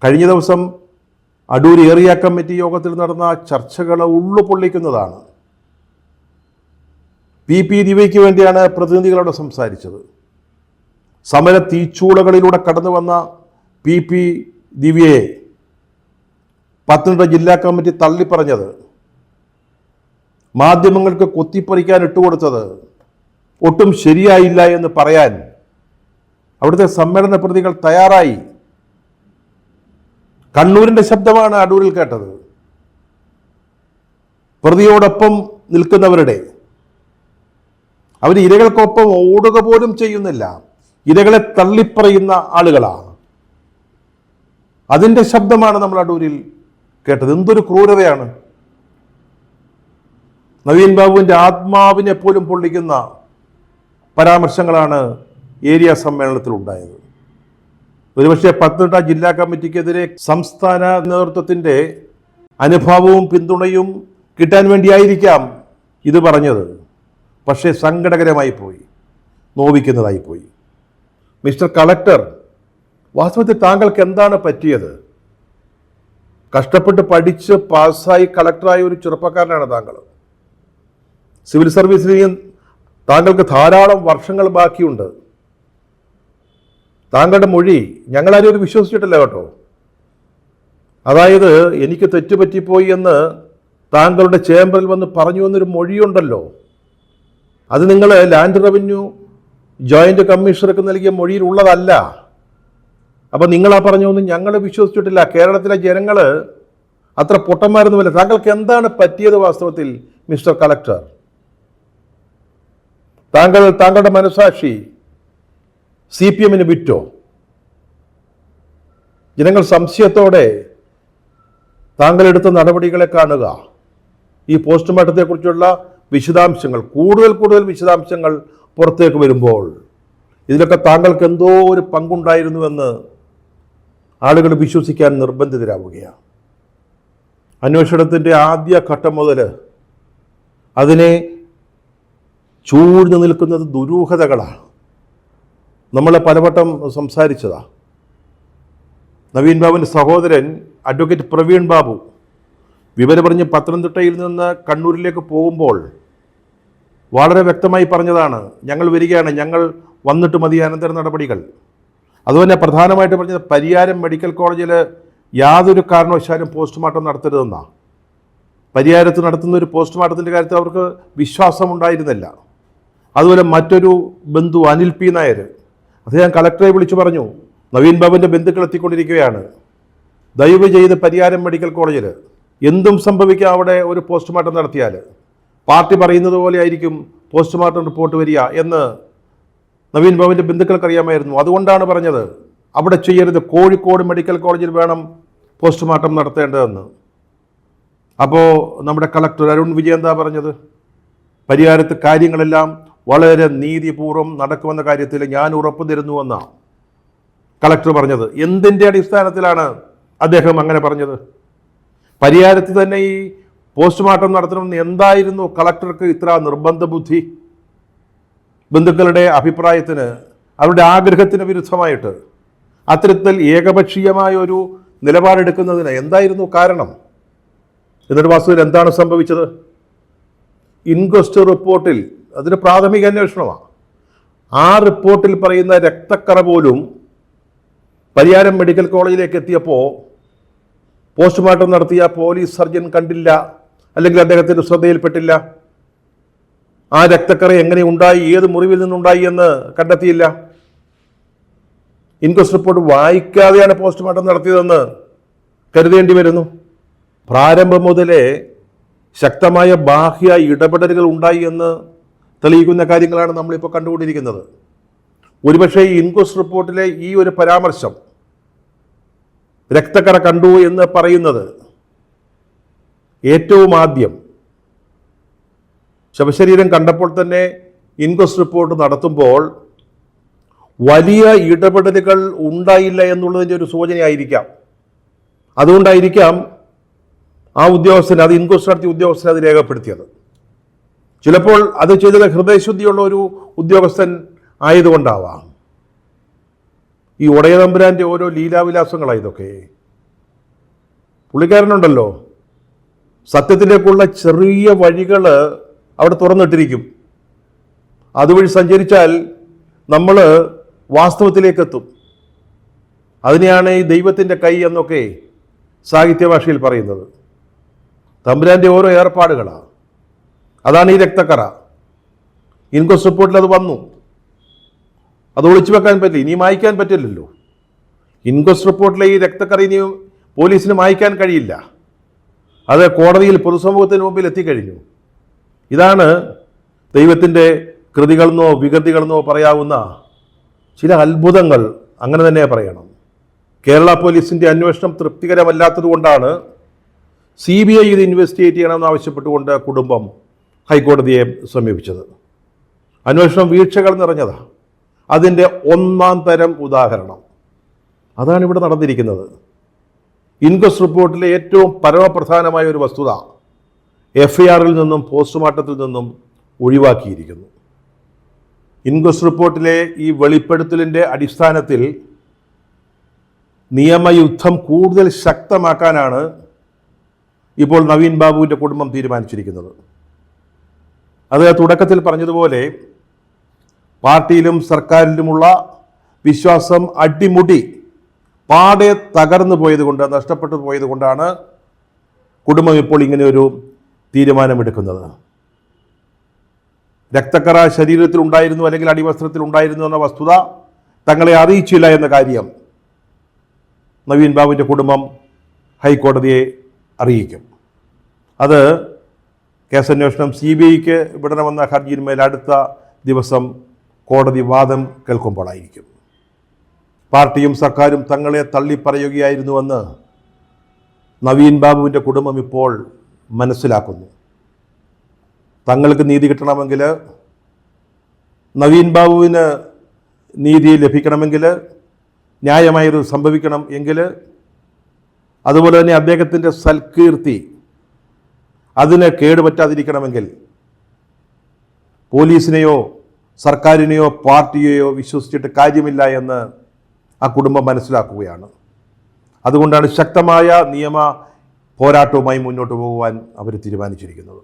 കഴിഞ്ഞ ദിവസം Adoor area committee യോഗത്തിൽ നടന്ന ചർച്ചകൾ ഉള്ളു പൊള്ളിക്കുന്നതാണ്. പി ദിവ്യയ്ക്ക് വേണ്ടിയാണ് പ്രതിനിധികളോട് സംസാരിച്ചത്. സമര തീച്ചൂളകളിലൂടെ കടന്നു വന്ന പി ദിവ്യയെ പത്തനംതിട്ട ജില്ലാ കമ്മിറ്റി തള്ളിപ്പറഞ്ഞത്, മാധ്യമങ്ങൾക്ക് കൊത്തിപ്പറിക്കാൻ ഇട്ടുകൊടുത്തത് ഒട്ടും ശരിയായില്ല എന്ന് പറയാൻ അവിടുത്തെ സമ്മേളന പ്രതികൾ തയ്യാറായി. കണ്ണൂരിൻ്റെ ശബ്ദമാണ് അടൂരിൽ കേട്ടത്. പ്രതിയോടൊപ്പം നിൽക്കുന്നവരുടെ, അവർ ഇരകൾക്കൊപ്പം ഓടുക പോലും ചെയ്യുന്നില്ല, ഇരകളെ തള്ളിപ്പറയുന്ന ആളുകളാണ്. അതിൻ്റെ ശബ്ദമാണ് നമ്മൾ അടൂരിൽ കേട്ടത്. എന്തൊരു ക്രൂരതയാണ്! നവീൻ ബാബുവിൻ്റെ ആത്മാവിനെ പോലും പൊള്ളിക്കുന്ന പരാമർശങ്ങളാണ് ഏരിയ സമ്മേളനത്തിൽ ഉണ്ടായത്. ഒരുപക്ഷെ പത്തനംതിട്ട ജില്ലാ കമ്മിറ്റിക്കെതിരെ സംസ്ഥാന നേതൃത്വത്തിൻ്റെ അനുഭാവവും പിന്തുണയും കിട്ടാൻ വേണ്ടിയായിരിക്കാം ഇത് പറഞ്ഞത്. പക്ഷേ സങ്കടകരമായി പോയി, നോവിക്കുന്നതായി പോയി. മിസ്റ്റർ കളക്ടർ, വാസ്തവത്തിൽ താങ്കൾക്ക് എന്താണ് പറ്റിയത്? കഷ്ടപ്പെട്ട് പഠിച്ച് പാസ്സായി കളക്ടറായ ഒരു ചെറുപ്പക്കാരനാണ് താങ്കൾ. സിവിൽ സർവീസിൽ താങ്കൾക്ക് ധാരാളം വർഷങ്ങൾ ബാക്കിയുണ്ട്. താങ്കളുടെ മൊഴി ഞങ്ങളാരും ഒരു വിശ്വസിച്ചിട്ടില്ല കേട്ടോ. അതായത് എനിക്ക് തെറ്റുപറ്റിപ്പോയി എന്ന് താങ്കളുടെ ചേംബറിൽ വന്ന് പറഞ്ഞു എന്നൊരു മൊഴിയുണ്ടല്ലോ, അത് നിങ്ങൾ ലാൻഡ് റവന്യൂ ജോയിന്റ് കമ്മീഷണർക്ക് നൽകിയ മൊഴിയിലുള്ളതല്ല. അപ്പം നിങ്ങളാ പറഞ്ഞൊന്നും ഞങ്ങൾ വിശ്വസിച്ചിട്ടില്ല. കേരളത്തിലെ ജനങ്ങൾ അത്ര പൊട്ടന്മാരൊന്നുമില്ല. താങ്കൾക്ക് എന്താണ് പറ്റിയത് വാസ്തവത്തിൽ മിസ്റ്റർ കളക്ടർ? താങ്കളുടെ മനസാക്ഷി CPM വിറ്റോ? ജനങ്ങൾ സംശയത്തോടെ താങ്കൾ എടുത്ത നടപടികളെ കാണുക. ഈ പോസ്റ്റ്മോർട്ടത്തെക്കുറിച്ചുള്ള വിശദാംശങ്ങൾ, കൂടുതൽ വിശദാംശങ്ങൾ പുറത്തേക്ക് വരുമ്പോൾ ഇതിലൊക്കെ താങ്കൾക്ക് എന്തോ ഒരു പങ്കുണ്ടായിരുന്നുവെന്ന് ആളുകൾ വിശ്വസിക്കാൻ നിർബന്ധിതരാവുകയാണ്. അന്വേഷണത്തിൻ്റെ ആദ്യ ഘട്ടം മുതൽ അതിനെ ചൂഴ്ന്നു നിൽക്കുന്നത് ദുരൂഹതകളാണ്. നമ്മൾ പലവട്ടം സംസാരിച്ചതാണ്. നവീൻ ബാബുവിൻ്റെ സഹോദരൻ അഡ്വക്കേറ്റ് പ്രവീൺ ബാബു വിവരം പറഞ്ഞ് പത്തനംതിട്ടയിൽ നിന്ന് കണ്ണൂരിലേക്ക് പോകുമ്പോൾ വളരെ വ്യക്തമായി പറഞ്ഞതാണ്, ഞങ്ങൾ വരികയാണ്, ഞങ്ങൾ വന്നിട്ട് മതി അനന്തര നടപടികൾ. അതുപോലെ പ്രധാനമായിട്ട് പറഞ്ഞത് പരിയാരം മെഡിക്കൽ കോളേജിൽ യാതൊരു കാരണവശാലും പോസ്റ്റ്മോർട്ടം നടത്തരുതെന്നാണ്. പരിയാരത്ത് നടത്തുന്ന ഒരു പോസ്റ്റ്മോർട്ടത്തിൻ്റെ കാര്യത്തിൽ അവർക്ക് വിശ്വാസമുണ്ടായിരുന്നില്ല. അതുപോലെ മറ്റൊരു ബന്ധു അനിൽ P. നായർ, അദ്ദേഹം കളക്ടറെ വിളിച്ചു പറഞ്ഞു, നവീൻ ബാബുവിൻ്റെ ബന്ധുക്കൾ എത്തിക്കൊണ്ടിരിക്കുകയാണ്, ദയവ് ചെയ്ത് പരിയാരം മെഡിക്കൽ കോളേജിൽ എന്തും സംഭവിക്കാം, അവിടെ ഒരു പോസ്റ്റ്മോർട്ടം നടത്തിയാൽ പാർട്ടി പറയുന്നത് പോലെ ആയിരിക്കും പോസ്റ്റ്മോർട്ടം റിപ്പോർട്ട് വരിക എന്ന് നവീൻ ബാബുവിൻ്റെ ബന്ധുക്കൾക്ക് അറിയാമായിരുന്നു. അതുകൊണ്ടാണ് പറഞ്ഞത് അവിടെ ചെയ്യരുത്, കോഴിക്കോട് മെഡിക്കൽ കോളേജിൽ വേണം പോസ്റ്റ്മോർട്ടം നടത്തേണ്ടതെന്ന്. അപ്പോൾ നമ്മുടെ കളക്ടർ അരുൺ വിജയൻ എന്താ പറഞ്ഞത്? പരിഹാരത്ത് കാര്യങ്ങളെല്ലാം വളരെ നീതിപൂർവ്വം നടക്കുമെന്ന കാര്യത്തിൽ ഞാൻ ഉറപ്പു തരുന്നുവെന്നാണ് കളക്ടർ പറഞ്ഞത്. എന്തിൻ്റെ അടിസ്ഥാനത്തിലാണ് അദ്ദേഹം അങ്ങനെ പറഞ്ഞത്? പരിഹാരത്ത് തന്നെ ഈ പോസ്റ്റ്മോർട്ടം നടത്തണമെന്ന് എന്തായിരുന്നു കളക്ടർക്ക് ഇത്ര നിർബന്ധ ബുദ്ധി? ബന്ധുക്കളുടെ അഭിപ്രായത്തിന്, അവരുടെ ആഗ്രഹത്തിന് വിരുദ്ധമായിട്ട് അത്തരത്തിൽ ഏകപക്ഷീയമായ ഒരു നിലപാടെടുക്കുന്നതിന് എന്തായിരുന്നു കാരണം? എന്നിട്ട് വാസ്തവത്തിൽ എന്താണ് സംഭവിച്ചത്? ഇൻക്വസ്റ്റ് റിപ്പോർട്ടിൽ, അതിന് പ്രാഥമിക അന്വേഷണമാണ്, ആ റിപ്പോർട്ടിൽ പറയുന്ന രക്തക്കറ പോലും പരിയാരം മെഡിക്കൽ കോളേജിലേക്ക് എത്തിയപ്പോൾ പോസ്റ്റ്മോർട്ടം നടത്തിയ പോലീസ് സർജൻ കണ്ടില്ല, അല്ലെങ്കിൽ അദ്ദേഹത്തിൻ്റെ ശ്രദ്ധയിൽപ്പെട്ടില്ല. ആ രക്തക്കറ എങ്ങനെ ഉണ്ടായി, ഏത് മുറിവിൽ നിന്നുണ്ടായി എന്ന് കണ്ടെത്തിയില്ല. ഇൻക്വസ്റ്റ് റിപ്പോർട്ട് വായിക്കാതെയാണ് പോസ്റ്റ്മോർട്ടം നടത്തിയതെന്ന് കരുതേണ്ടി വരുന്നു. പ്രാരംഭം മുതലേ ശക്തമായ ബാഹ്യ ഇടപെടലുകൾ ഉണ്ടായി എന്ന് തെളിയിക്കുന്ന കാര്യങ്ങളാണ് നമ്മളിപ്പോൾ കണ്ടുകൊണ്ടിരിക്കുന്നത്. ഒരുപക്ഷെ ഈ ഇൻക്വസ്റ്റ് റിപ്പോർട്ടിലെ ഈ ഒരു പരാമർശം, രക്തക്കറ കണ്ടു എന്ന് പറയുന്നത്, ഏറ്റവും ആദ്യം ശവശരീരം കണ്ടപ്പോൾ തന്നെ ഇൻക്വസ്റ്റ് റിപ്പോർട്ട് നടത്തുമ്പോൾ വലിയ ഇടപെടലുകൾ ഉണ്ടായില്ല എന്നുള്ളതിൻ്റെ ഒരു സൂചനയായിരിക്കാം. അതുകൊണ്ടായിരിക്കാം ആ ഉദ്യോഗസ്ഥൻ, അത് ഇൻക്വസ്റ്റ് നടത്തിയ ഉദ്യോഗസ്ഥൻ അത് രേഖപ്പെടുത്തിയത്. ചിലപ്പോൾ അത് ചെയ്തത് ഹൃദയശുദ്ധിയുള്ള ഒരു ഉദ്യോഗസ്ഥൻ ആയതുകൊണ്ടാവാം. ഈ ഒടയതമ്പുരാൻ്റെ ഓരോ ലീലാവിലാസങ്ങളാണ് ഇതൊക്കെ. പുള്ളിക്കാരനുണ്ടല്ലോ, സത്യത്തിലേക്കുള്ള ചെറിയ വഴികൾ അവിടെ തുറന്നിട്ടിരിക്കും. അതുവഴി സഞ്ചരിച്ചാൽ നമ്മൾ വാസ്തവത്തിലേക്കെത്തും. അതിനെയാണ് ഈ ദൈവത്തിൻ്റെ കൈ എന്നൊക്കെ സാഹിത്യഭാഷയിൽ പറയുന്നത്. തമ്പുരാൻ്റെ ഓരോ ഏർപ്പാടുകളാണ്. അതാണ് ഈ രക്തക്കറ. ഇൻക്വസ്റ്റ് റിപ്പോർട്ടിൽ അത് വന്നു. അത് ഒളിച്ചു വെക്കാൻ പറ്റില്ല, ഇനി മായ്ക്കാൻ പറ്റില്ലല്ലോ. ഇൻക്വസ്റ്റ് റിപ്പോർട്ടിലെ ഈ രക്തക്കറ ഇനി പോലീസിന് മായ്ക്കാൻ കഴിയില്ല. അത് കോടതിയിൽ പൊതുസമൂഹത്തിന് മുമ്പിൽ എത്തിക്കഴിഞ്ഞു. ഇതാണ് ദൈവത്തിൻ്റെ കൃതികളെന്നോ വികൃതികളെന്നോ പറയാവുന്ന ചില അത്ഭുതങ്ങൾ, അങ്ങനെ തന്നെ പറയണം. കേരള പോലീസിൻ്റെ അന്വേഷണം തൃപ്തികരമല്ലാത്തതുകൊണ്ടാണ് CBI ഇത് ഇൻവെസ്റ്റിഗേറ്റ് ചെയ്യണമെന്ന് ആവശ്യപ്പെട്ടുകൊണ്ട് കുടുംബം ഹൈക്കോടതിയെ സമീപിച്ചത്. അന്വേഷണം വീഴ്ചകൾ നിറഞ്ഞതാണ്. അതിൻ്റെ ഒന്നാം തരം ഉദാഹരണം അതാണ് ഇവിടെ നടന്നിരിക്കുന്നത്. ഇൻക്വസ്റ്റ് റിപ്പോർട്ടിലെ ഏറ്റവും പരമപ്രധാനമായ ഒരു വസ്തുത FIRൽ നിന്നും പോസ്റ്റ്മോർട്ടത്തിൽ നിന്നും ഒഴിവാക്കിയിരിക്കുന്നു. ഇൻക്വസ്റ്റ് റിപ്പോർട്ടിലെ ഈ വെളിപ്പെടുത്തലിൻ്റെ അടിസ്ഥാനത്തിൽ നിയമയുദ്ധം കൂടുതൽ ശക്തമാക്കാനാണ് ഇപ്പോൾ നവീൻ ബാബുവിൻ്റെ കുടുംബം തീരുമാനിച്ചിരിക്കുന്നത്. അത് തുടക്കത്തിൽ പറഞ്ഞതുപോലെ പാർട്ടിയിലും സർക്കാരിലുമുള്ള വിശ്വാസം അടിമുടി പാടെ തകർന്നു പോയതുകൊണ്ട്, നഷ്ടപ്പെട്ടു പോയതുകൊണ്ടാണ് കുടുംബം ഇപ്പോൾ ഇങ്ങനെ ഒരു തീരുമാനമെടുക്കുന്നത്. രക്തക്കറ ശരീരത്തിൽ ഉണ്ടായിരുന്നു അല്ലെങ്കിൽ അടിവസ്ത്രത്തിൽ ഉണ്ടായിരുന്നു എന്ന വസ്തുത തങ്ങളെ അറിയിച്ചില്ല എന്ന കാര്യം നവീൻ ബാബുവിൻ്റെ കുടുംബം ഹൈക്കോടതിയെ അറിയിക്കും. അത് കേസന്വേഷണം CBIക്ക് വിടണമെന്ന ഹർജിയിന്മേൽ അടുത്ത ദിവസം കോടതി വാദം കേൾക്കുമ്പോഴായിരിക്കും. പാർട്ടിയും സർക്കാരും തങ്ങളെ തള്ളിപ്പറയുകയായിരുന്നുവെന്ന് നവീൻ ബാബുവിൻ്റെ കുടുംബം ഇപ്പോൾ മനസ്സിലാക്കുന്നു. തങ്ങൾക്ക് നീതി കിട്ടണമെങ്കിൽ, നവീൻ ബാബുവിന് നീതി ലഭിക്കണമെങ്കിൽ, ന്യായമായത് സംഭവിക്കണം എങ്കിൽ, അതുപോലെ തന്നെ അദ്ദേഹത്തിൻ്റെ സൽകീർത്തി അതിന് കേടുപറ്റാതിരിക്കണമെങ്കിൽ പോലീസിനെയോ സർക്കാരിനെയോ പാർട്ടിയെയോ വിശ്വസിച്ചിട്ട് കാര്യമില്ല എന്ന് ആ കുടുംബം മനസ്സിലാക്കുകയാണ്. അതുകൊണ്ടാണ് ശക്തമായ നിയമ പോരാട്ടവുമായി മുന്നോട്ട് പോകുവാൻ അവർ തീരുമാനിച്ചിരിക്കുന്നത്.